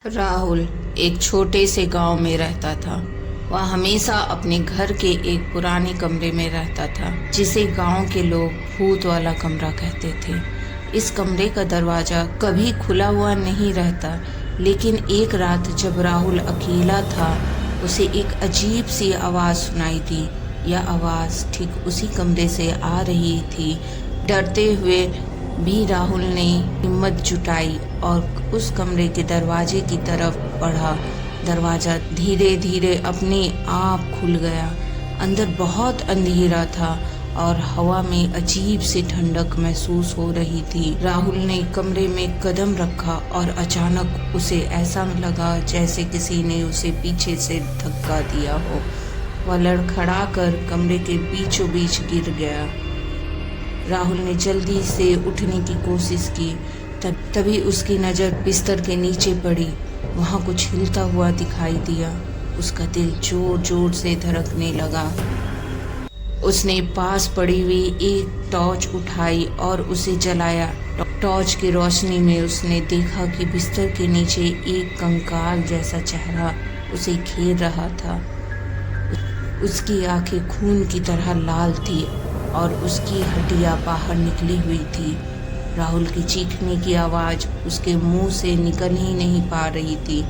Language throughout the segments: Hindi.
राहुल एक छोटे से गांव में रहता था। वह हमेशा अपने घर के एक पुराने कमरे में रहता था, जिसे गांव के लोग भूत वाला कमरा कहते थे। इस कमरे का दरवाजा कभी खुला हुआ नहीं रहता, लेकिन एक रात जब राहुल अकेला था, उसे एक अजीब सी आवाज़ सुनाई दी। यह आवाज़ ठीक उसी कमरे से आ रही थी। डरते हुए भी राहुल ने हिम्मत जुटाई और उस कमरे के दरवाजे की तरफ बढ़ा। दरवाज़ा धीरे धीरे अपने आप खुल गया। अंदर बहुत अंधेरा था और हवा में अजीब सी ठंडक महसूस हो रही थी। राहुल ने कमरे में कदम रखा और अचानक उसे ऐसा लगा जैसे किसी ने उसे पीछे से धक्का दिया हो। वह लड़खड़ाकर कमरे के बीचों बीच गिर गया। राहुल ने जल्दी से उठने की कोशिश की, तभी उसकी नज़र बिस्तर के नीचे पड़ी। वहाँ कुछ हिलता हुआ दिखाई दिया। उसका दिल जोर जोर से धड़कने लगा। उसने पास पड़ी हुई एक टॉर्च उठाई और उसे जलाया। टॉर्च की रोशनी में उसने देखा कि बिस्तर के नीचे एक कंकाल जैसा चेहरा उसे घेर रहा था। उसकी आंखें खून की तरह लाल थी और उसकी हड्डियां बाहर निकली हुई थी। राहुल की चीखने की आवाज़ उसके मुंह से निकल ही नहीं पा रही थी।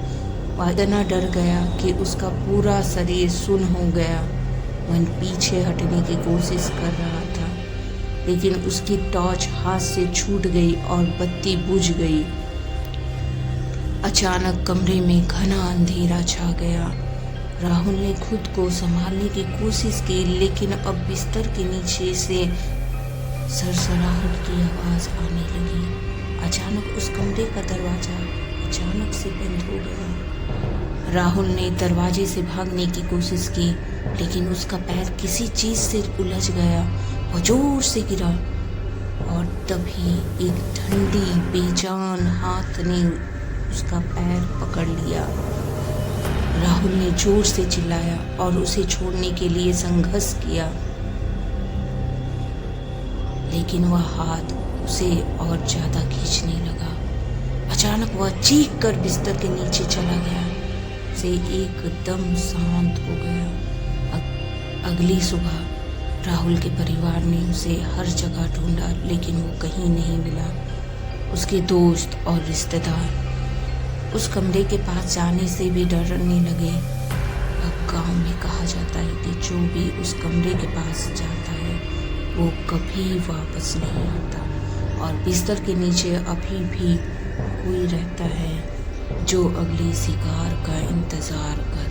वह इतना डर गया कि उसका पूरा शरीर सुन्न हो गया। वह पीछे हटने की कोशिश कर रहा था, लेकिन उसकी टॉर्च हाथ से छूट गई और बत्ती बुझ गई। अचानक कमरे में घना अंधेरा छा गया। राहुल ने खुद को संभालने की कोशिश की, लेकिन अब बिस्तर के नीचे से सरसराहट की आवाज़ आने लगी। अचानक उस कमरे का दरवाज़ा अचानक से बंद हो गया। राहुल ने दरवाजे से भागने की कोशिश की, लेकिन उसका पैर किसी चीज़ से उलझ गया और जोर से गिरा। और तभी एक ठंडी बेजान हाथ ने उसका पैर पकड़ लिया। राहुल ने जोर से चिल्लाया और उसे छोड़ने के लिए संघर्ष किया, लेकिन वह हाथ उसे और ज्यादा खींचने लगा। अचानक वह चीख कर बिस्तर के नीचे चला गया। उसे एकदम शांत हो गया। अगली सुबह राहुल के परिवार ने उसे हर जगह ढूंढा, लेकिन वो कहीं नहीं मिला। उसके दोस्त और रिश्तेदार उस कमरे के पास जाने से भी डरने लगे। अब गांव में कहा जाता है कि जो भी उस कमरे के पास जाता है वो कभी वापस नहीं आता, और बिस्तर के नीचे अभी भी कोई रहता है जो अगले शिकार का इंतज़ार कर